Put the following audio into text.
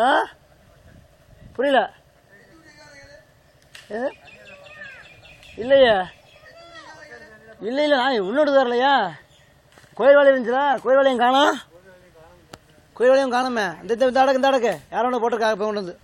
ஆ புரியல. இல்லையா இல்லை இல்லை நான் இன்னொரு வரலையா. கோயில் வேலை இருந்துச்சுல, கோயில் வேலையும் காணோம். கோயில் வேலையும் காணுமே. இந்த அடக்கு யாரோட போட்டிருக்காங்க இப்போ கொண்டு வந்து.